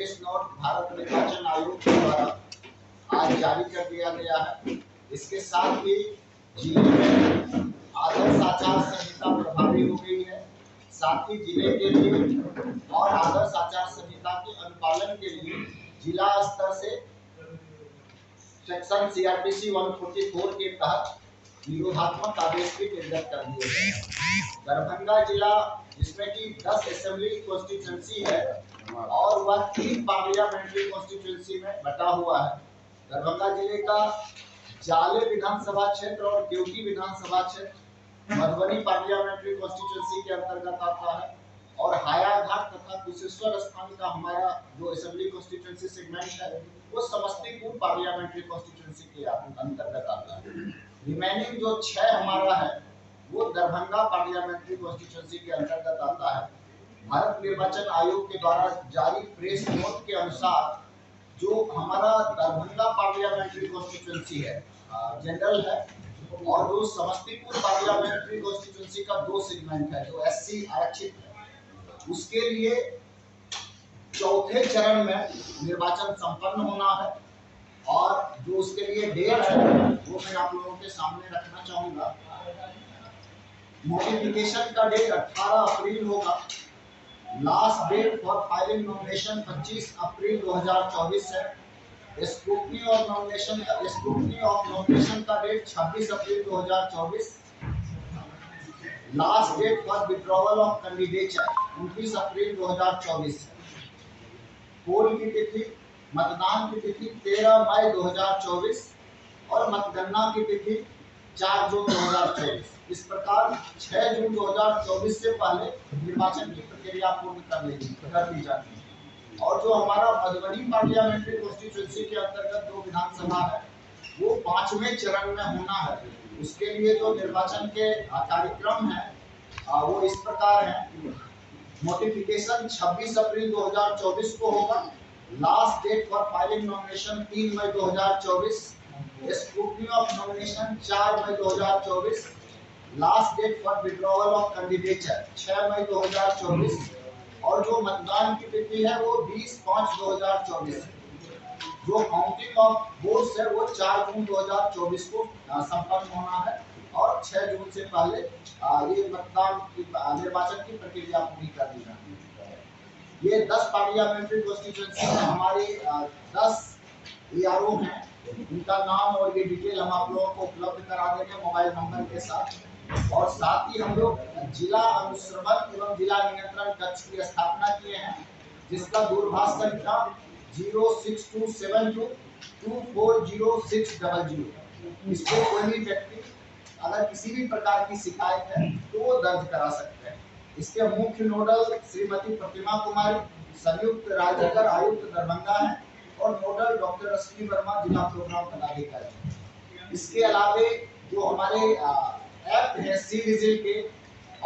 Press note Bharat निर्वाचन आयोग के द्वारा आज जारी कर दिया गया है। इसके साथ ही जिले में आदर्श आचार संहिता प्रभावी हो गई है। साथ ही जिले के लिए और आदर्श आचार संहिता के अनुपालन के लिए जिला स्तर से सेक्शन सीआरपीसी 144 के तहत निरोधात्मक आदेश भी निर्गत कर दिए गए हैं। दरभंगा जिला जिसमें कि 10 असेंबली कॉन्स्टिट्यूंसी है और वह 3 पार्लियामेंट्री कॉन्स्टिट्यूंसी में बटा हुआ है। दरभंगा जिले का जाले विधानसभा क्षेत्र और केवटी विधानसभा क्षेत्र मधुबनी पार्लियामेंट्री कॉन्स्टिट्यूंसी के अंतर्गत आता है और हायाघाट तथा कुशेश्वर स्थान का हमारा जो असेंबली कॉन्स्टिट्यूंसी सेगमेंट है वो समस्तीपुर पार्लियामेंट्री कॉन्स्टिट्यूंसी के अंतर्गत आता है। रिमेनिंग जो 6 हमारा है वो दरभंगा पार्लियामेंट्री कॉन्स्टिट्यूंसी के अंतर्गत आता है। भारत निर्वाचन आयोग के द्वारा जारी प्रेस नोट के अनुसार जो हमारा दरभंगा पार्लियामेंट्री कॉन्स्टिट्यूंसी है जनरल है और जो समस्तीपुर पार्लियामेंट्री कॉन्स्टिट्यूंसी का 2 सेगमेंट है जो एससी आरक्षित है, उसके लिए चौथे चरण में निर्वाचन संपन्न होना है और जो उसके लिए डेट है वो मैं आप लोगों के सामने रखना चाहूंगा। नोटिफिकेशन का डेट 18 अप्रैल होगा। Last date for filing nomination 25 April 2024 है। स्क्रूटनी ऑफ नॉमिनेशन का date 26 April 2024। Last date for withdrawal of candidature 29 April 2024 है। पोल की तिथि, मतदान की तिथि 13 मई 2024 और मतगणना की तिथि 4 जून 2024। इस प्रकार 6 जून 2024 से पहले निर्वाचन की प्रक्रिया पूर्ण कर दी जाती है। और जो हमारा मधुबनी पार्लियामेंट्री कॉन्स्टिट्यूंसी के अंतर्गत जो विधानसभा है वो 5वें चरण में होना है। उसके लिए जो निर्वाचन के कार्यक्रम है वो इस प्रकार है। नोटिफिकेशन 26 अप्रैल 2024 को होगा। Last date for filing nomination 3 मई 2024। स्क्रूटनी ऑफ नॉमिनेशन 4 मई 2024। Last date for withdrawal of candidature 6 मई 2024 और जो मतदान की तिथि है वो 20/5/2024 है। जो काउंटिंग ऑफ वोट्स है वो 4 जून 2024 को संपन्न होना है और 6 जून से पहले ये मतदान की निर्वाचन की प्रक्रिया पूरी कर दी जाती है। ये 10 पार्लियामेंट्री कॉन्स्टिट्यूंसी में हमारी 10 ERO हैं। इनका नाम और ये डिटेल हम आप लोगों को उपलब्ध करा देंगे मोबाइल नंबर के साथ। और साथ ही हम लोग जिला अनुश्रवण एवं जिला नियंत्रण कक्ष की स्थापना किए हैं जिसका दूरभाष संख्या 062722406000। इस पे कोई भी व्यक्ति अगर किसी भी प्रकार की शिकायत है तो वो दर्ज करा सकते हैं। इसके मुख्य नोडल श्रीमती प्रतिमा कुमारी, संयुक्त राज्यकर आयुक्त दरभंगा है और नोडल डॉक्टर रश्मि वर्मा, जिला प्रोग्राम पदाधिकारी। इसके अलावे जो हमारे ऐप है सी विजिल के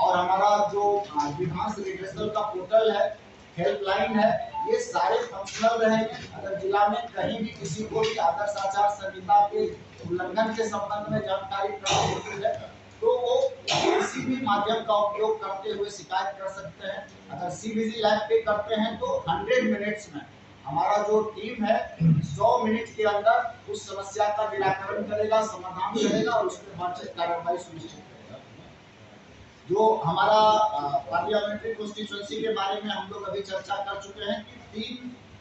और हमारा जो विभांश रिड्रेसल का पोर्टल है, हेल्पलाइन है, ये सारे फंक्शनल रहेंगे। अगर जिला में कहीं भी किसी को भी आदर्श आचार संहिता के उल्लंघन के संबंध में जानकारी प्राप्त होती है तो वो किसी भी माध्यम का उपयोग करते हुए शिकायत कर सकते हैं। अगर सी विजिल ऐप पे करते हैं तो 100 मिनट्स में हमारा जो टीम है 100 मिनट के अंदर उस समस्या का निराकरण करेगा, समाधान करेगा और उसके बाद कार्रवाई सुनिश्चित करेगा। जो हमारा पार्लियामेंट्री कॉन्स्टिट्यूंसी के बारे में हम लोग अभी चर्चा कर चुके हैं कि 3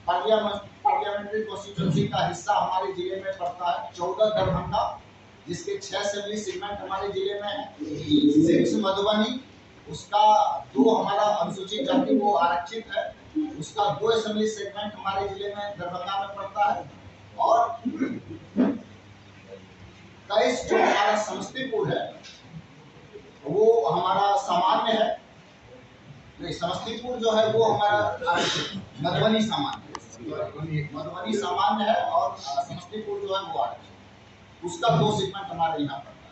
पार्लियामेंट्री कॉन्स्टिट्यूंसी का हिस्सा हमारे जिले में पड़ता है। 14 दरभंगा जिसके 6 असेंबली सेगमेंट हमारे जिले में है। 6 मधुबनी, उसका 2 हमारा अनुसूचित जाति वो आरक्षित है, उसका 2 असेंबली सेगमेंट हमारे जिले में दरभंगा में पड़ता है। और 23 जो हमारा समस्तीपुर है वो हमारा सामान्य है। नहीं, समस्तीपुर जो है वो हमारा मधुबनी सामान्य है और समस्तीपुर जो है वो आरक्षित, उसका 2 सेगमेंट हमारे यहाँ पड़ता है।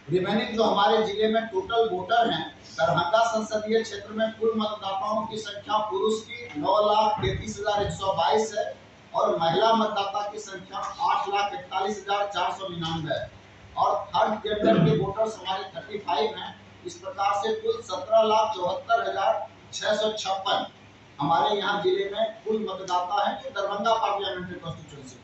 रिमेनिंग जो हमारे जिले में टोटल वोटर हैं, दरभंगा संसदीय क्षेत्र में कुल मतदाताओं की संख्या पुरुष की 9,33,122 है और महिला मतदाता की संख्या 8,41,499 है और थर्ड जेंडर के वोटर्स हमारे 35 हैं। इस प्रकार से कुल 17,74,656 हमारे यहाँ जिले में कुल मतदाता हैं जो दरभंगा पार्लियामेंट्री कॉन्स्टिट्यूंसी में,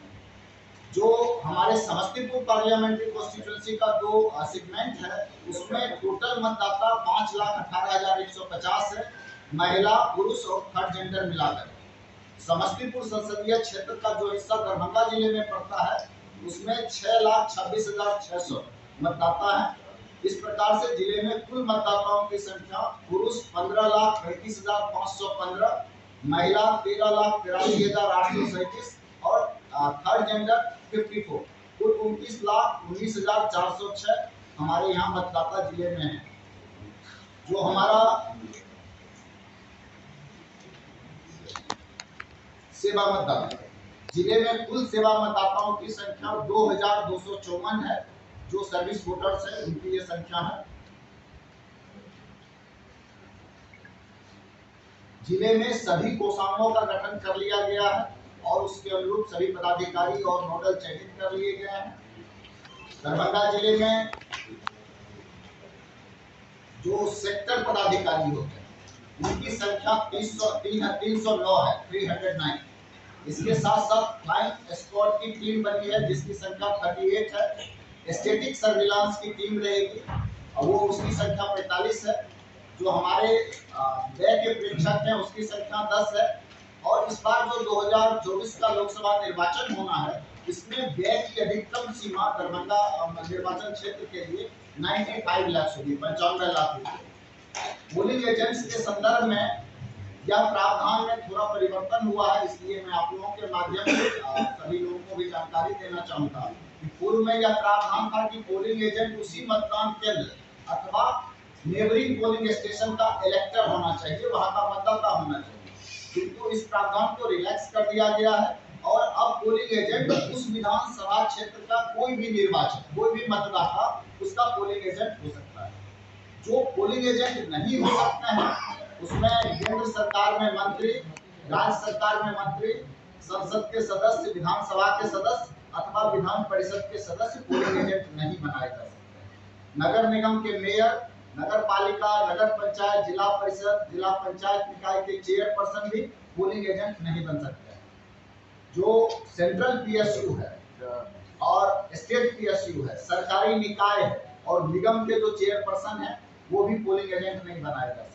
जो हमारे समस्तीपुर पार्लियामेंट्री कॉन्स्टिट्यूंसी का 2 सेगमेंट है, उसमें टोटल मतदाता 5,18,150 है, महिला पुरुष और थर्ड जेंडर मिलाकर। समस्तीपुर संसदीय क्षेत्र का जो हिस्सा दरभंगा जिले में पड़ता है उसमें 6,26,600 मतदाता हैं। इस प्रकार से जिले में कुल मतदाताओं की संख्या पुरुष 15,35,515, महिला 13,83,837 और थर्ड जेंडर 54, कुल 29,19,406 हमारे यहाँ मतदाता जिले में है। जो हमारा सेवा मतदाता जिले में कुल सेवा मतदाताओं की संख्या 2,254 है। जो सर्विस वोटर्स है उनकी ये संख्या है। जिले में सभी कोषांगों का गठन कर लिया गया है और उसके अनुरूप सभी पदाधिकारी और नोडल चयनित कर लिए गए हैं। दरभंगा जिले में जो सेक्टर पदाधिकारी होते हैं उनकी संख्या 309 है, 309। इसके साथ साथ फ्लाइंग स्क्वाड की टीम बनी है जिसकी संख्या 38 है। स्टैटिक सर्विलांस की टीम रहेगी और वो उसकी संख्या 45 है। जो हमारे व्यय के प्रेक्षक हैं उसकी संख्या 10 है। और इस बार जो 2024 का लोकसभा निर्वाचन होना है इसमें व्यय की अधिकतम सीमा दरभंगा निर्वाचन क्षेत्र के लिए 95 लाख होगी, 95 लाख होगी। पोलिंग एजेंट्स के संदर्भ में यह प्रावधान में थोड़ा परिवर्तन हुआ है, इसलिए मैं आप लोगों के माध्यम से सभी लोगों को भी जानकारी देना चाहूंगा कि पूर्व में यह प्रावधान था कि पोलिंग एजेंट उसी मतदान केंद्र अथवा नेबरिंग पोलिंग स्टेशन का इलेक्टर होना चाहिए, वहां का मतदाता होना चाहिए, किंतु इस प्रावधान को रिलैक्स कर दिया गया है और अब पोलिंग एजेंट उस विधानसभा क्षेत्र का कोई भी निर्वाचक, कोई भी मतदाता उसका पोलिंग एजेंट हो सकता है। जो पोलिंग एजेंट नहीं हो सकते हैं उसमें केंद्र सरकार में मंत्री, राज्य सरकार में मंत्री, संसद के सदस्य, विधानसभा के सदस्य अथवा विधान परिषद के सदस्य पोलिंग एजेंट नहीं बनाए जा सकते। नगर निगम के मेयर, नगर पालिका, नगर पंचायत, जिला परिषद, जिला पंचायत निकाय के चेयरपर्सन भी पोलिंग एजेंट नहीं बन सकते। जो सेंट्रल पीएसयू है और स्टेट पीएसयू है, सरकारी निकाय है और निगम के जो चेयरपर्सन है वो भी पोलिंग एजेंट नहीं बनाए जा सकते।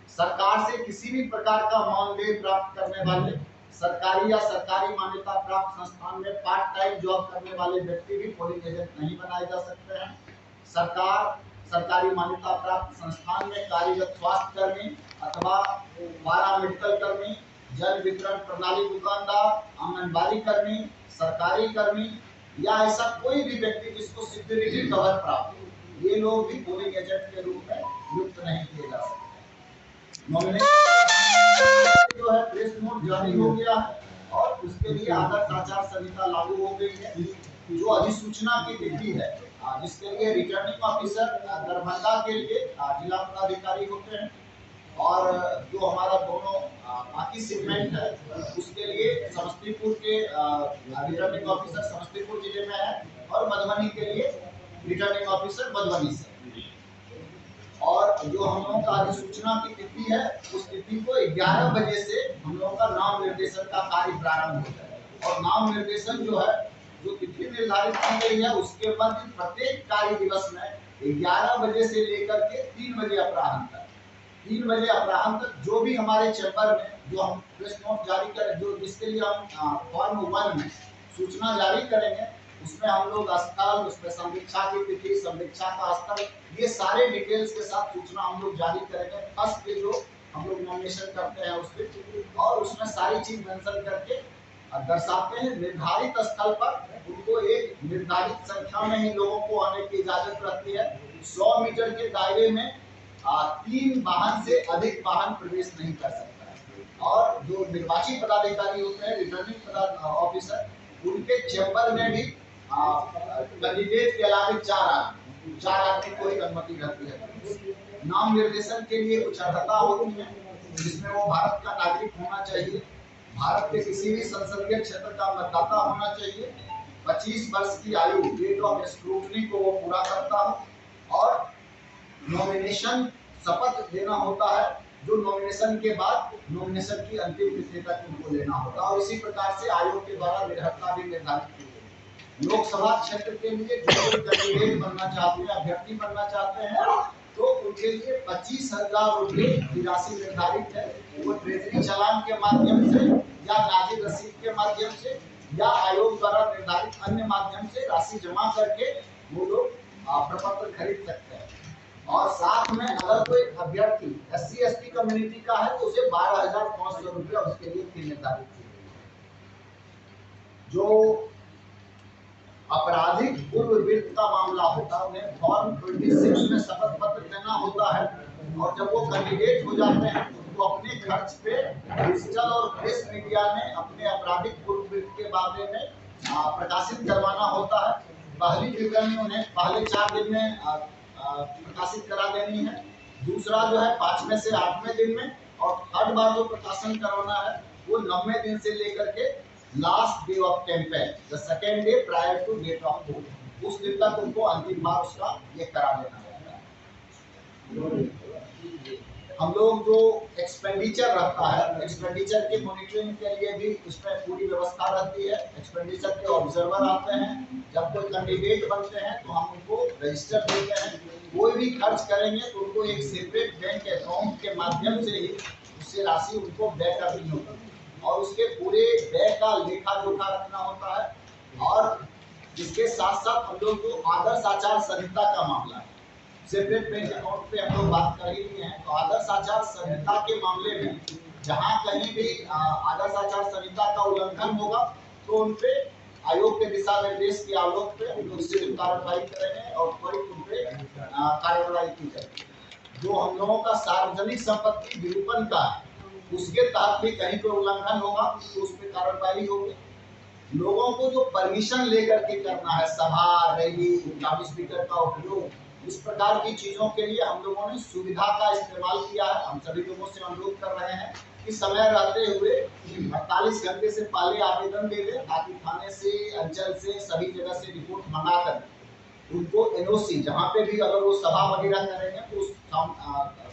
सरकार से किसी भी प्रकार का मानदेय प्राप्त करने वाले, सरकारी या सरकारी मान्यता प्राप्त संस्थान में पार्ट टाइम जॉब करने वाले व्यक्ति भी पोलिंग एजेंट नहीं बनाए जा सकते हैं। सरकार सरकारी मान्यता प्राप्त संस्थान में कार्यरत स्वास्थ्य कर्मी अथवा पारा मेडिकल कर्मी, जल वितरण प्रणाली दुकानदार, आंगनबाड़ी कर्मी, सरकारी कर्मी या ऐसा कोई भी व्यक्ति जिसको सिक्योरिटी कवर प्राप्त हो, ये लोग भी पोलिंग एजेंट के रूप में नियुक्त नहीं किए जा सकते। नॉमिनेशन जो है प्रेस नोट जारी हो गया है और उसके लिए आदर्श आचार संहिता लागू हो गई है। जो अधिसूचना की तिथि है जिसके लिए रिटर्निंग ऑफिसर दरभंगा के लिए जिला पदाधिकारी होते हैं और जो हमारा दोनों बाकी सेगमेंट है उसके लिए समस्तीपुर के रिटर्निंग ऑफिसर समस्तीपुर जिले में है और मधुबनी के लिए रिटर्निंग ऑफिसर मधुबनी से। और जो हम लोगों का अधिसूचना की तिथि है उस तिथि को 11 बजे से हम लोगों का नाम निर्देशन का कार्य प्रारंभ होता है और नाम निर्देशन जो है जो तिथि निर्धारित की गई है उसके बाद प्रत्येक कार्य दिवस में 11 बजे से लेकर के 3 बजे अपराह्न तक, 3 बजे अपराह्न तक जो भी हमारे चैम्बर में जो हम प्रेस नोट जारी करें, जो जिसके लिए हम फॉर्म 1 में सूचना जारी करेंगे उसमें हम लोग स्थल, उसमें समीक्षा की तिथि, समीक्षा का स्थल, ये सारे डिटेल्स के साथ सूचना हम लोग जारी करेंगे। फर्स्ट पे जो हम लोग नॉमिनेशन करते हैं उस पे और उसमें सारी चीज मेंशन करके दर्शाते हैं। निर्धारित स्थल पर उनको एक निर्धारित संख्या में ही लोगों को आने की इजाजत रहती है। 100 मीटर के दायरे में 3 वाहन से अधिक वाहन प्रवेश नहीं कर सकता है और जो निर्वाची पदाधिकारी होते हैं रिटर्निंग ऑफिसर उनके चैम्बर में भी कैंडिडेट के अलावा 4 आदमी को ही अनुमति रहती है। नाम निर्देशन के लिए कुछ अर्हता होती है जिसमें वो भारत का नागरिक होना चाहिए, भारत के किसी भी संसदीय क्षेत्र का मतदाता होना चाहिए, 25 वर्ष की आयु डेट ऑफ स्क्रूटनी को वो पूरा करता हो और नॉमिनेशन शपथ देना होता है जो नॉमिनेशन के बाद नॉमिनेशन की अंतिम तिथि तक उनको लेना होगा। और इसी प्रकार से आयोग के द्वारा निर्भरता भी निर्धारित की गई। लोकसभा क्षेत्र के लिए जो कोई कैंडिडेट बनना चाहते हैं, अभ्यर्थी बनना चाहते हैं, तो उनके लिए 25,000 रुपये की राशि निर्धारित है। वो ट्रेजरी चालान के माध्यम से या नाजिर रसीद के माध्यम से या आयोग द्वारा निर्धारित अन्य माध्यम से राशि जमा करके वो लोग प्रपत्र खरीद सकते हैं। और साथ में अगर कोई अभ्यर्थी SC/ST कम्युनिटी का है तो उसे 12,500 रुपया उसके लिए फी निर्धारित की गई है। जो आपराधिक पूर्व वित्त का मामला होता है उन्हें फॉर्म 26 में शपथ पत्र देना होता है। और जब वो कैंडिडेट हो जाते हैं तो उनको अपने खर्च पे डिजिटल और प्रेस मीडिया में अपने आपराधिक पूर्व वित्त के बारे में प्रकाशित करवाना होता है। पहली विवरणी उन्हें पहले 4 दिन में प्रकाशित करा देनी है। दूसरा जो है 5वें से 8वें दिन में, और थर्ड बार जो प्रकाशन करवाना है वो 9वें दिन से लेकर के last day of campaign, the second day prior to date of poll, उस दिन तक उनको अंतिम बार उसका ये करा देना है। हम लोग जो एक्सपेंडिचर रहता है, एक्सपेंडिचर की मॉनिटरिंग के लिए भी उसमें पूरी व्यवस्था रहती है। एक्सपेंडिचर के ऑब्जर्वर आते हैं। जब कोई कैंडिडेट बनते हैं तो हम उनको रजिस्टर देते हैं। कोई भी खर्च करेंगे तो उनको एक सेपरेट बैंक अकाउंट के माध्यम से ही उससे राशि उनको व्यय करनी होती है और उसके पूरे व्यय का लेखा जोखा रखना होता है। और इसके साथ साथ हम लोग जो आदर्श आचार संहिता का मामला है, सेपरेट बैंक अकाउंट पे हम लोग बात कर ही लिए हैं, तो आदर्श आचार संहिता के मामले में जहां कहीं भी आदर्श आचार संहिता का उल्लंघन होगा तो उन पे आयोग के दिशा निर्देश के आलोक पे हम लोग सिर्फ कार्रवाई करेंगे और त्वरित उन पे कार्रवाई की जाएगी। जो हम लोगों का सार्वजनिक संपत्ति विरूपण का है उसके तहत भी कहीं पर उल्लंघन होगा तो उस पर कार्रवाई होगी। लोगों को जो परमिशन लेकर के करना है, सभा, रैली, लाउड स्पीकर का उपयोग, इस प्रकार की चीजों के लिए हम लोगों ने सुविधा का इस्तेमाल किया है। हम सभी लोगों से अनुरोध कर रहे हैं कि समय रहते हुए 48 घंटे से पहले आवेदन दे दें ताकि थाने से, अंचल से, सभी जगह से रिपोर्ट मंगा कर उनको NOC, जहाँ पे भी अगर वो सभा वगैरह करेंगे तो उस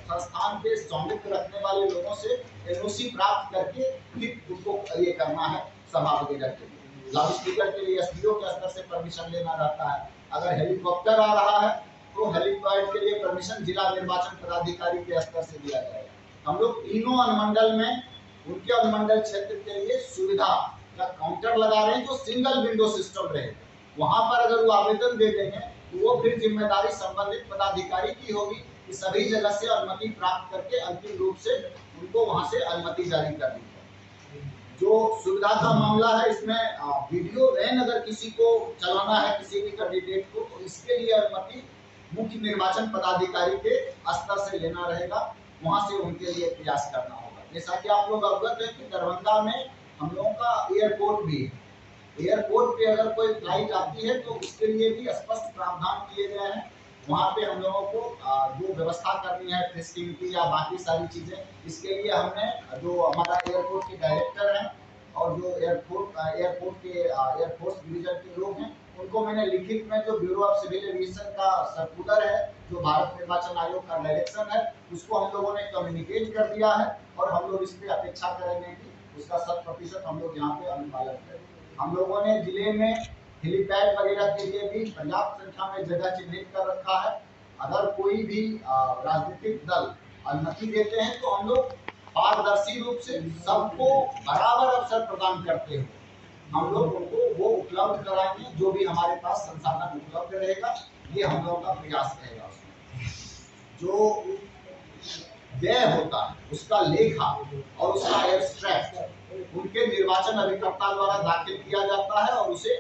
संस्थान पे स्वामित्व रखने वाले लोगों से NOC प्राप्त करके फिर उनको ये करना है सभा वगैरह के लिए। लाउड स्पीकर के लिए SDO के स्तर से परमिशन लेना रहता है। अगर हेलीकॉप्टर आ रहा है तो हेलीपैड के लिए परमिशन जिला निर्वाचन पदाधिकारी के स्तर से दिया जाएगा। हम लोग तीनों अनुमंडल में उनके अनुमंडल क्षेत्र के लिए सुविधा का काउंटर लगा रहे हैं जो सिंगल विंडो सिस्टम रहे। वहां पर अगर वो आवेदन दे देंगे तो वो फिर जिम्मेदारी संबंधित पदाधिकारी की होगी कि सभी जगह से अनुमति प्राप्त करके अंतिम रूप से उनको वहां से अनुमति जारी करनी है। जो सुविधा का मामला है इसमें वीडियो वैन अगर किसी को चलाना है, किसी भी कैंडिडेट को, तो इसके लिए अनुमति मुख्य निर्वाचन पदाधिकारी के स्तर से लेना रहेगा, वहां से उनके लिए प्रयास करना होगा। जैसा कि आप लोग अवगत है कि दरभंगा में हम लोगों का एयरपोर्ट भी है। एयरपोर्ट पे अगर कोई फ्लाइट आती है तो उसके लिए भी स्पष्ट प्रावधान किए गए हैं। वहाँ पे हम लोगों को जो व्यवस्था करनी है टेस्टिंग की या बाकी सारी चीजें, इसके लिए हमने जो हमारा एयरपोर्ट के डायरेक्टर हैं और जो एयरपोर्ट के एयरफोर्स डिवीजन के लोग हैं उनको मैंने लिखित में जो ब्यूरो ऑफ सिविल एविएशन का सर्कुलर है, जो भारत निर्वाचन आयोग का डायरेक्शन है, उसको हम लोगों ने कम्युनिकेट कर दिया है और हम लोग इस पे अपेक्षा करेंगे कि उसका 100% हम लोग यहाँ पे अनुपालन करें। हम लोगों ने जिले में हेलीपैड वगैरह के लिए भी पर्याप्त संख्या में जगह चिन्हित कर रखा है। अगर कोई भी राजनीतिक दल अनुमति देते हैं तो हम लोग पारदर्शी रूप से सबको बराबर अवसर प्रदान करते हैं। हम लोग उनको वो उपलब्ध कराएंगे जो भी हमारे पास संसाधन उपलब्ध रहेगा, ये हम लोगों का प्रयास रहेगा। जो व्यय होता है उसका लेखा और उसका एब्स्ट्रैक्ट उनके निर्वाचन अभिकर्ता द्वारा दाखिल किया जाता है और उसे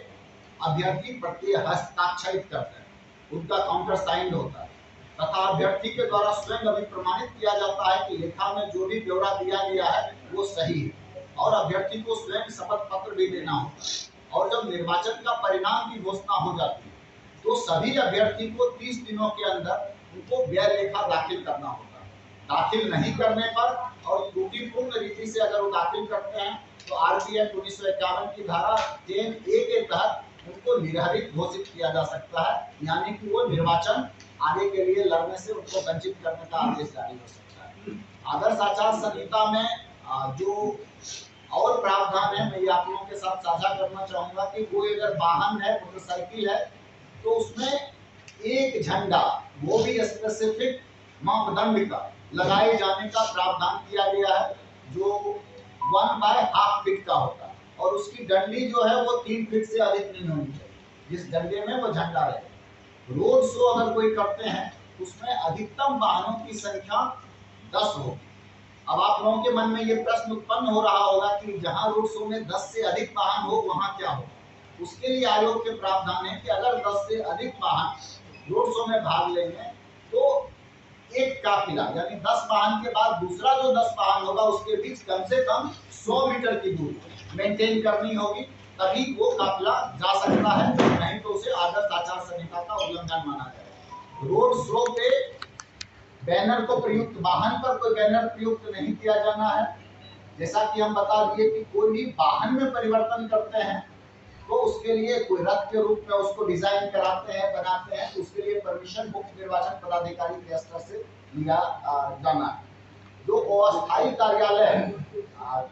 अभ्यर्थी प्रति हस्ताक्षरित करते हैं, उनका काउंटर साइंड होता है तथा अभ्यर्थी के द्वारा स्वयं अभिप्रमाणित किया जाता है कि लेखा में जो भी ब्यौरा दिया गया है वो सही है और अभ्यर्थी को स्वयं शपथ पत्र भी देना होता है। और जब निर्वाचन का परिणाम की घोषणा हो जाती है तो सभी अभ्यर्थी को 30 दिनों के अंदर उनको व्यय लेखा दाखिल करना होता है। दाखिल नहीं करने पर और त्रुटिपूर्ण रीति से अगर वो दाखिल करते हैं तो RPF 1951 की धारा 10A के तहत उनको निरहरित घोषित किया जा सकता है, यानी कि वो निर्वाचन आगे के लिए लड़ने से उनको वंचित करने का आदेश जारी हो सकता है। आदर्श आचार संहिता में जो और प्रावधान है, मैं ये आप लोगों के साथ साझा करना चाहूंगा कि कोई अगर वाहन है, मोटरसाइकिल है, तो उसमें एक झंडा, वो भी स्पेसिफिक मापदंड का लगाए जाने का प्रावधान किया गया है, जो 1/2 फीट का होता है, और उसकी डंडी जो है वो 3 फीट से अधिक नहीं होनी चाहिए, जिस डंडे में वो झंडा रहे। रोड शो अगर कोई करते हैं, उसमें अधिकतम वाहनों की संख्या 10 होगी। अब आप लोगों के मन में ये प्रश्न उत्पन्न हो रहा होगा कि जहां रोड शो में 10 से अधिक वाहन हो, वहां क्या हो। उसके लिए आयोग के प्रावधान है कि अगर 10 से अधिक वाहन रोड शो में भाग लेंगे, तो एक काफिला यानी 10 वाहन के बाद दूसरा जो 10 वाहन होगा, उसके बीच कम से कम 100 मीटर की दूरी मेंटेन करनी होगी, तभी वो काफिला जा सकता है, नहीं तो उसे आदर्श आचार संहिता का उल्लंघन माना जाएगा। रोड शो पे बैनर को प्रयुक्त, वाहन पर कोई बैनर प्रयुक्त नहीं किया जाना है। जैसा कि हम बता दिए कि कोई भी वाहन में परिवर्तन करते हैं, तो उसके लिए कोई रथ के रूप में उसको डिजाइन कराते हैं, बनाते हैं, तो उसके लिए परमिशन मुख्य निर्वाचन पदाधिकारी के स्तर से लिया जाना है। जो अस्थायी कार्यालय है,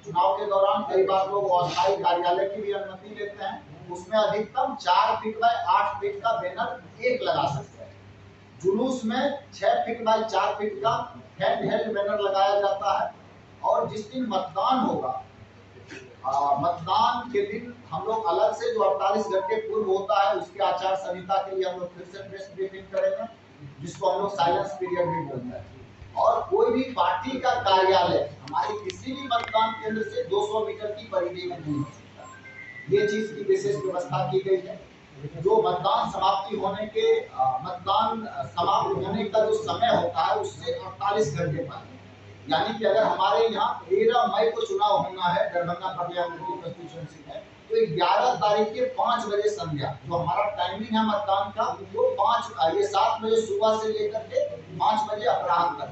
चुनाव के दौरान कई बार लोग अस्थायी कार्यालय की भी अनुमति लेते हैं, उसमें अधिकतम 4 फीट बाय 8 फीट का बैनर एक लगा सकते हैं। जुलूस में 6 फीट बाय 4 फीट का हैंड हेल्ड बैनर लगाया जाता है। और जिस दिन मतदान होगा, मतदान के दिन हम लोग अलग से, जो 48 घंटे पूर्व होता है, उसके आचार संहिता के लिए हम लोग फिर से प्रेस ब्रीफिंग करेंगे, जिसको हम लोग साइलेंस पीरियड भी बोलते हैं। और कोई भी पार्टी का कार्यालय हमारे किसी भी मतदान केंद्र से 200 मीटर की परिधि में नहीं हो सकता। ये चीज की विशेष व्यवस्था की गई है। जो मतदान समाप्ति होने के, मतदान समाप्त होने का जो समय होता है, उससे 48 घंटे पहले, यानी कि अगर हमारे यहाँ 13 मई को चुनाव होना है दरभंगा पार्लियामेंट्री कंस्टिट्यूएंसी में, तो 11 तारीख के 5 बजे संध्या जो हमारा टाइमिंग है मतदान का, वो 7 बजे सुबह से लेकर के 5 बजे अपराह्न तक।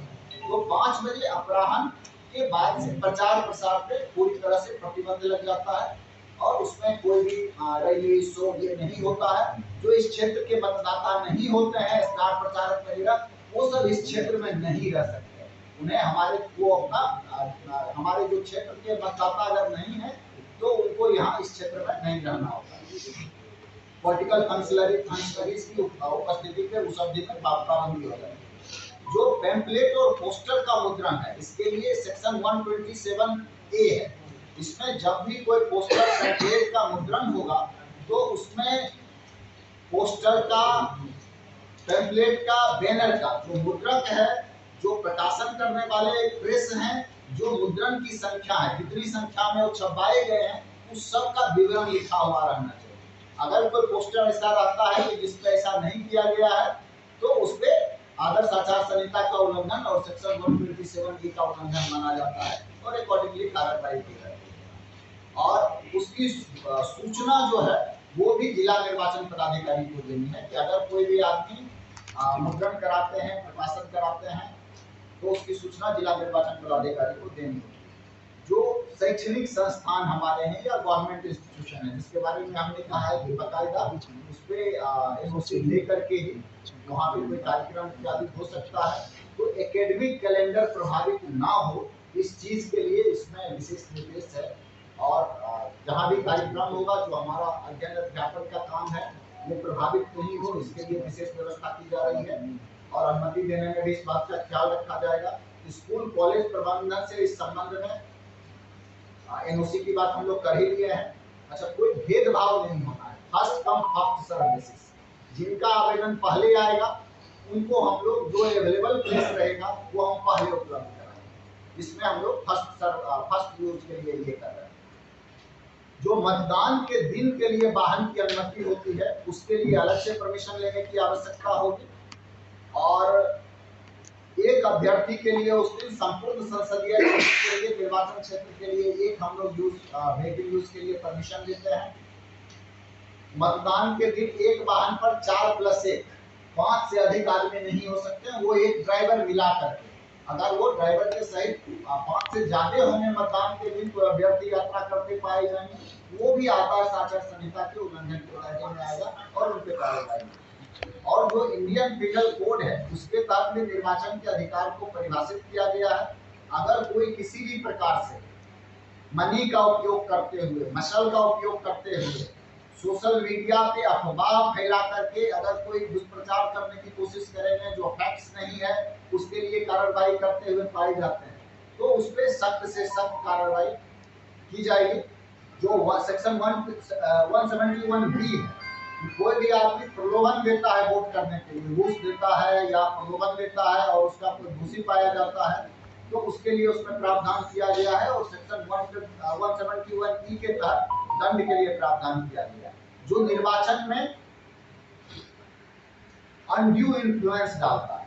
तो 5 बजे अपराह्न के बाद से प्रचार प्रसार पे पूरी तरह से प्रतिबंध लग जाता है, और उसमें कोई भी रैली शो ये नहीं होता है। जो इस क्षेत्र के मतदाता नहीं होते हैं, स्टार प्रचारक वगैरह, वो सब इस क्षेत्र में नहीं रह सकते। उन्हें हमारे जो क्षेत्र के मतदाता अगर नहीं है, तो उनको यहाँ इस क्षेत्र में नहीं रहना होता। पॉलिटिकल फंक्शनरीज की उपस्थिति पे उस अवधि में पाबंदी हो जाएगी। जो पैम्पलेट और पोस्टर का मुद्रण है, इसके लिए सेक्शन 127A है। इसमें जब भी कोई पोस्टर पैम्पलेट का मुद्रण होगा, तो उसमें पोस्टर का, पैम्पलेट का, बैनर का जो मुद्रक है, जो प्रकाशन करने वाले प्रेस हैं, जो मुद्रण की संख्या है, कितनी संख्या में वो छपाए गए हैं, उस सब का विवरण लिखा हुआ रहना चाहिए। अगर कोई पोस्टर ऐसा रहता है कि जिस पे ऐसा नहीं किया गया है, तो उस पे आदर्श आचार संहिता का उल्लंघन और सेक्शन 127A का उल्लंघन माना जाता है, और अकॉर्डिंगली कार्रवाई की जाती है। और उसकी सूचना जो है, वो भी जिला निर्वाचन पदाधिकारी को देनी है कि अगर कोई भी आदमी मुद्रण कराते हैं, प्रकाशन कराते हैं, तो उसकी सूचना जिला निर्वाचन पदाधिकारी को देनी होगी। जो शैक्षणिक संस्थान हमारे हैं या गवर्नमेंट इंस्टीट्यूशन है, जिसके बारे में हमने कहा है कि बकायदा उस पे एनओसी लेकर के ही वहाँ पे कोई कार्यक्रम इत्यादि हो सकता है, तो एकेडमिक कैलेंडर प्रभावित ना हो, इस चीज के लिए इसमें विशेष निर्देश है। और जहाँ भी कार्यक्रम होगा, जो हमारा अध्ययन अध्यापन का काम है, वो प्रभावित नहीं हो, इसके लिए विशेष व्यवस्था की जा रही है। और अनुमति देने में भी इस बात का ख्याल रखा जाएगा। स्कूल कॉलेज प्रबंधन से इस संबंध में एनओसी की बात हम लोग कर ही लिए हैं। अच्छा, कोई भेदभाव नहीं होना है, first come first serve basis. जिनका आवेदन पहले आएगा, उनको हम लोग जो अवेलेबल प्लेस रहेगा वो हम पहले उपलब्ध कराएंगे। इसमें हम लोग फर्स्ट यूज के लिए ये कर रहे हैं। जो मतदान के दिन के लिए वाहन की अनुमति होती है, उसके लिए अलग से परमिशन लेने की आवश्यकता होगी। और एक अभ्यर्थी के लिए उस दिन संपूर्ण संसदीय क्षेत्र के लिए, निर्वाचन क्षेत्र के लिए एक हम लोग व्हीकल यूज के लिए परमिशन देते हैं। मतदान के दिन एक वाहन पर 4+1, 5 से अधिक आदमी नहीं हो सकते, वो एक ड्राइवर मिला करके। अगर वो ड्राइवर के सहित 5 से ज्यादा होने मतदान के दिन कोई अभ्यर्थी यात्रा करते पाए जाएंगे, वो भी आदर्श आचार संहिता के उल्लंघन के दायरे में आएगा और उन पे कार्रवाई। और जो इंडियन पिनल कोड है उसके तहत में निर्वाचन के अधिकार को परिभाषित किया गया है। अगर कोई किसी भी प्रकार से मनी का उपयोग करते हुए, मशल का उपयोग करते हुए सोशल मीडिया पे अफवाह फैला करके अगर कोई दुष्प्रचार करने की कोशिश करेंगे जो फैक्ट्स नहीं है, उसके लिए कार्रवाई करते हुए पाए जाते हैं तो उस पर सख्त से सख्त कार्रवाई की जाएगी। जो सेक्शन 171B है, कोई भी आदमी प्रलोभन देता है वोट करने के लिए, घूस देता है या प्रलोभन देता है और उसका कोई दोषी पाया जाता है तो उसके लिए उसमें प्रावधान किया गया है और सेक्शन 171E के तहत दंड के लिए प्रावधान किया गया है। जो निर्वाचन में अनड्यू इन्फ्लुएंस डालता है,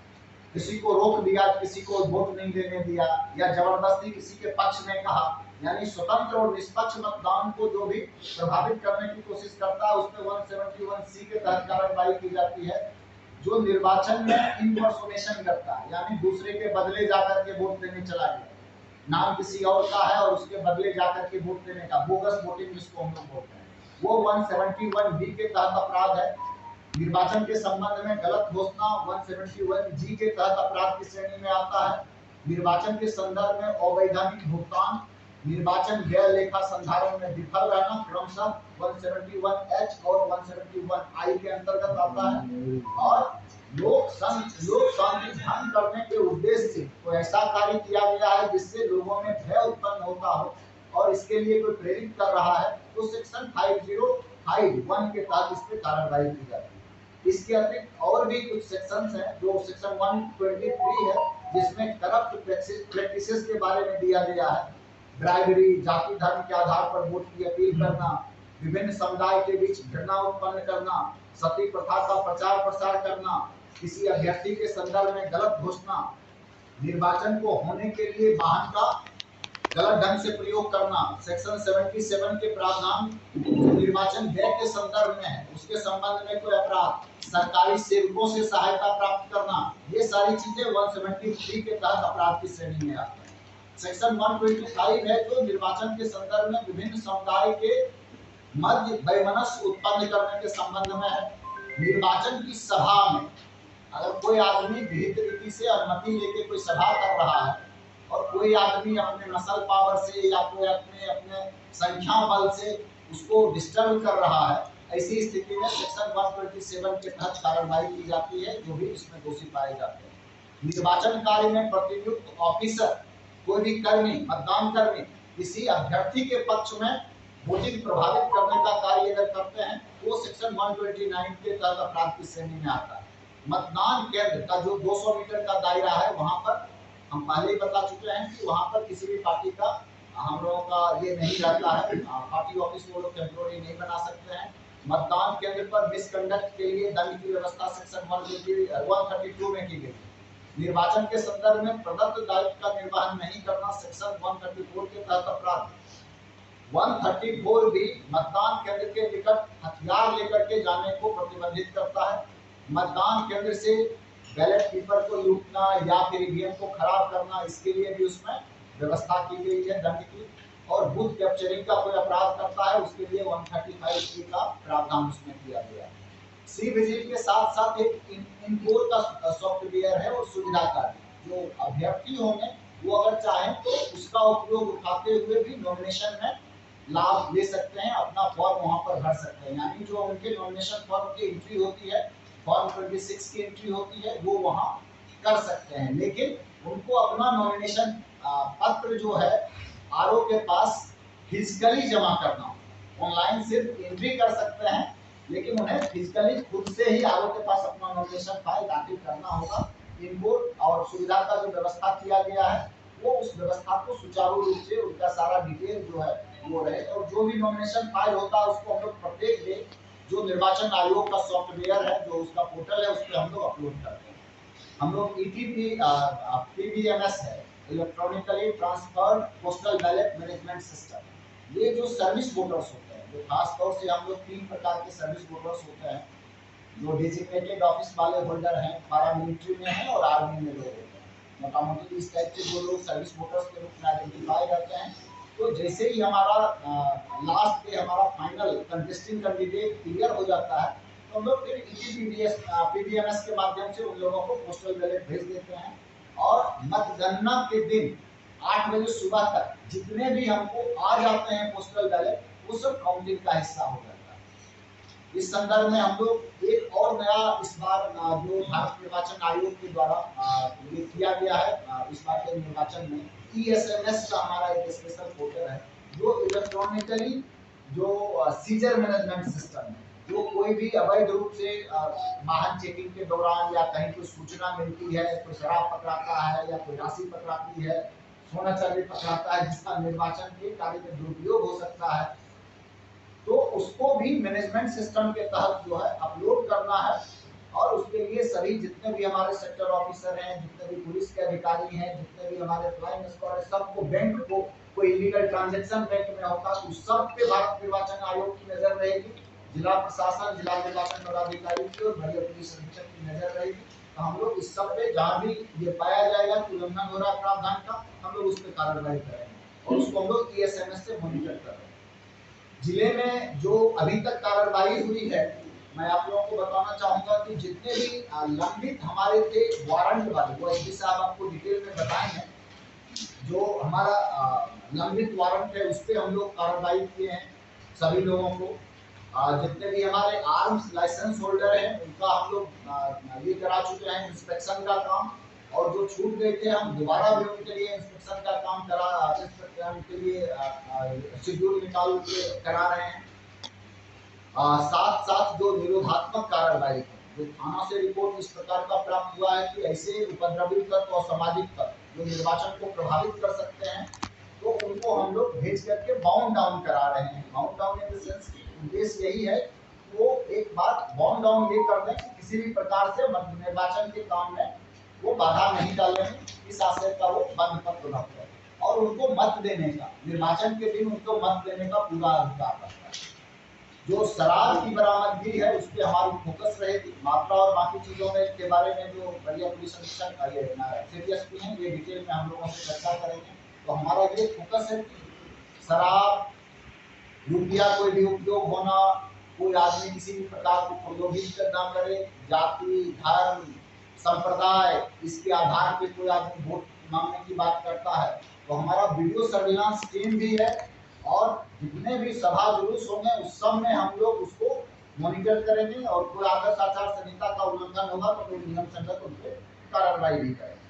किसी को रोक दिया, किसी को वोट नहीं देने दिया या जबरदस्ती किसी के पक्ष में कहा, यानी स्वतंत्र और निष्पक्ष मतदान को जो भी प्रभावित करने की कोशिश करता है उस पर 171C के तहत कार्रवाई की जाती है। जो निर्वाचन में इम्पर्सोनेशन करता है, यानी दूसरे के बदले जाकर के वोट देने चला गया, नाम किसी और का है और उसके बदले जाकर के वोट देने का, बोगस वोटिंग जिसको हम लोग बोलते हैं, वो 171B के तहत अपराध है। निर्वाचन के संबंध में गलत घोषणा 171G के तहत अपराध की श्रेणी में आता है। निर्वाचन के संदर्भ में अवैधानिक भुगतान, निर्वाचन व्यय लेखा संधारण में विफल रहना क्रमशः 171H और 171I के अंतर्गत आता है। और लोक शांति भंग करने के उद्देश्य से कोई ऐसा कार्य किया गया है जिससे लोगों में भय उत्पन्न होता हो और इसके लिए कोई प्रेरित कर रहा है तो सेक्शन 5051 के तहत इस पर कार्रवाई की जाती है। इसके अतिरिक्त और भी कुछ सेक्शंस हैं जो सेक्शन 123 है जिसमें करप्ट प्रैक्टिसेस के बारे में दिया गया है। ब्राइबरी, जाति धर्म के आधार पर वोट की अपील करना, विभिन्न समुदाय के बीच घृणा उत्पन्न करना, सती प्रथा का प्रचार प्रसार करना, किसी अभ्यर्थी के संदर्भ में गलत घोषणा, निर्वाचन को होने के लिए वाहन का गलत ढंग से प्रयोग करना, सेक्शन 77 के प्रावधान निर्वाचन व्यय के संदर्भ में है उसके संबंध में कोई अपराध, सरकारी सेवकों से सहायता प्राप्त करना, ये सारी चीजें 173 के तहत अपराध की श्रेणी में आती है। सेक्शन 125 है जो निर्वाचन के संदर्भ में विभिन्न समुदाय के मध्य वैमनस्य उत्पन्न करने के संबंध में है। निर्वाचन की सभा में अगर कोई आदमी विहित रीति से अनुमति लेके कोई सभा कर रहा है और कोई आदमी अपने मसल पावर से या कोई अपने संख्या बल से उसको डिस्टर्ब कर रहा है, ऐसी स्थिति में सेक्शन 127 के तहत कार्रवाई की जाती है जो भी इसमें दोषी पाए जाते हैं। निर्वाचन कार्य में प्रतिनियुक्त ऑफिसर, कोई भी कर्मी, मतदान कर्मी किसी अभ्यर्थी के पक्ष में वोटिंग प्रभावित करने का कार्य अगर करते हैं वो सेक्शन 129 के तहत अपराध की श्रेणी में आता है। मतदान केंद्र का जो 200 मीटर का दायरा है वहां पर हम पहले ही बता चुके हैं कि वहां पर किसी भी पार्टी का हम लोगों का ये नहीं रहता है, पार्टी ऑफिस वो लोग टेम्पोररी नहीं बना सकते हैं। मतदान केंद्र पर मिसकंडक्ट के लिए दंड की व्यवस्था सेक्शन 132 में की गई। निर्वाचन के संदर्भ में प्रदत्त दायित्व का निर्वहन नहीं करना सेक्शन 134 के तहत अपराध। 134 भी मतदान केंद्र के निकट हथियार लेकर के जाने को प्रतिबंधित करता है। मतदान केंद्र से बैलेट पेपर को लूटना या फिर ईवीएम को खराब करना, इसके लिए भी उसमें व्यवस्था की गई है दंड की। और बूथ कैप्चरिंग का कोई अपराध करता है उसके लिए 135 का प्रावधान उसमें किया गया है। सी विजिल के साथ साथ एक इनकोर का सॉफ्टवेयर है और सुविधाकारी, जो अभ्यर्थी होंगे वो अगर चाहें तो उसका उपयोग उठाते हुए भी नॉमिनेशन में लाभ ले सकते हैं, अपना फॉर्म वहां पर भर सकते हैं। यानी जो उनके नॉमिनेशन फॉर्म की एंट्री होती है, फॉर्म 26 की एंट्री होती है, वो वहां कर सकते हैं। लेकिन उनको अपना नॉमिनेशन पत्र जो है आरओ के पास फिजिकली जमा करना हो। ऑनलाइन सिर्फ एंट्री कर सकते हैं लेकिन उन्हें फिजिकली खुद से ही आरओ के पास अपना नॉमिनेशन फाइल दाखिल करना होगा। इनको और सुविधा का जो व्यवस्था किया गया है वो उस व्यवस्था को सुचारू रूप से उनका सारा डिटेल जो है वो रहे। और जो भी नॉमिनेशन फाइल होता है उसको हम लोग प्रत्येक डे जो निर्वाचन आयोग का सॉफ्टवेयर है, जो उसका पोर्टल है, उस पर हम लोग अपलोड करते हैं। हम लोग PBMS है, electronically transferred postal ballot management system. ये जो सर्विस वोटर्स होते हैं, जो खास तौर से हम लोग 3 प्रकार के सर्विस वोटर्स होते हैं, जो डेजिग्नेटेड ऑफिस वाले होल्डर हैं, पैरामिलिट्री में हैं और आर्मी में लोग होते हैं। मोटा मोटी इस टाइप के जो लोग सर्विस वोटर्स के रूप में आइडेंटिफाई करते हैं। तो जैसे ही हमारा लास्ट पे हमारा फाइनल कंटेस्टिंग कैंडिडेट क्लियर हो जाता है तो हम लोग फिर पीडीएमएस के माध्यम से उन लोगों को पोस्टल बैलेट भेज देते हैं। और मतगणना के दिन 8 बजे सुबह तक जितने भी हमको आ जाते हैं पोस्टल बैलेट, वो सब काउंटिंग का हिस्सा हो जाता है। इस संदर्भ में हम लोग एक और नया इस बार जो भारत निर्वाचन आयोग के द्वारा ये किया गया है, इस बार के निर्वाचन में ESMS का हमारा एक स्पेशल पोर्टल है, जो इलेक्ट्रॉनिकली जो सीजर मैनेजमेंट सिस्टम है, जो कोई भी अवैध रूप से वाहन चेकिंग के दौरान या कहीं कोई सूचना मिलती है, कोई शराब पकड़ाता है या कोई राशि पकड़ाती है, सोना चांदी पकड़ाता है, जिसका निर्वाचन के कार्य में दुरुपयोग हो सकता है, तो उसको भी मैनेजमेंट सिस्टम के तहत जो है अपलोड करना है। और उसके लिए सभी जितने भी हमारे सेक्टर ऑफिसर हैं, जितने भी पुलिस के अधिकारी हैं, जितने भी हमारे फ्लाइंग स्क्वाड है, सबको बैंक को कोई इलीगल ट्रांजैक्शन बैंक में होता है तो सब पे भारत निर्वाचन आयोग की नजर रहेगी, जिला प्रशासन, जिला निर्वाचन पदाधिकारी की और वरीय पुलिस अधीक्षक की नजर रहेगी। तो हम लोग इस सब पे जहाँ भी ये पाया जाएगा कि उल्लंघन हो रहा है प्रावधान का, हम लोग उस पर कार्रवाई करेंगे और उसको हम लोग ESMS से मॉनिटर कर रहे हैं। जिले में जो अभी तक कार्रवाई हुई है, मैं आप लोगों को बताना चाहूंगा कि जितने भी लंबित हमारे थे वारंट वाले, वो एसपी साहब आपको डिटेल में बताएंगे, जो हमारा लंबित वारंट है उस पर हम लोग कार्रवाई किए हैं सभी लोगों को। जितने भी हमारे आर्म्स लाइसेंस होल्डर हैं उनका हम लोग ये करा चुके हैं इंस्पेक्शन का काम, और जो छूट गए थे हम दोबारा भी उनके लिए इंस्पेक्शन का काम उनके लिए शेड्यूल निकाल के करा रहे हैं। साथ साथ जो निरोधात्मक कार्रवाई है, जो थाना से रिपोर्ट इस प्रकार का प्राप्त हुआ है कि ऐसे उपद्रवी तत्व और सामाजिक तत्व जो निर्वाचन को प्रभावित कर सकते हैं, तो उनको हम लोग भेज करके बाउंड डाउन करा रहे हैं। Bound down in the sense उद्देश्य यही है कि वो एक बार बाउंड डाउन ये कर दें कि किसी भी प्रकार से निर्वाचन के काम में वो बाधा नहीं डालेंगे, इस आशय का वो बंद पत्र रखते हैं। और उनको मत देने का, निर्वाचन के दिन उनको मत देने का पूरा अधिकार रहता है। जो शराब की बरामदगी है उस पर हमारी फोकस रहेगी। मात्रा और बाकी चीजों में के बारे में जो वरीय पुलिस अधीक्षक CPSP हैं, ये डिटेल में हम लोगों से चर्चा करेंगे। तो हमारा ये फोकस है कि शराब, रुपया कोई भी उपयोग होना, कोई आदमी किसी भी प्रकार को प्रलोभित ना करे, जाति, धर्म, संप्रदाय, इसके आधार पे कोई आदमी वोट मांगने की बात करता है तो हमारा वीडियो सर्विलांस टीम भी है, और जितने भी सभा जुलूस होंगे उस सब में हम लोग उसको मॉनिटर करेंगे, और कोई आदर्श आचार संहिता का उल्लंघन होगा तो कोई नियम संगत उन पर कार्रवाई भी करेंगे।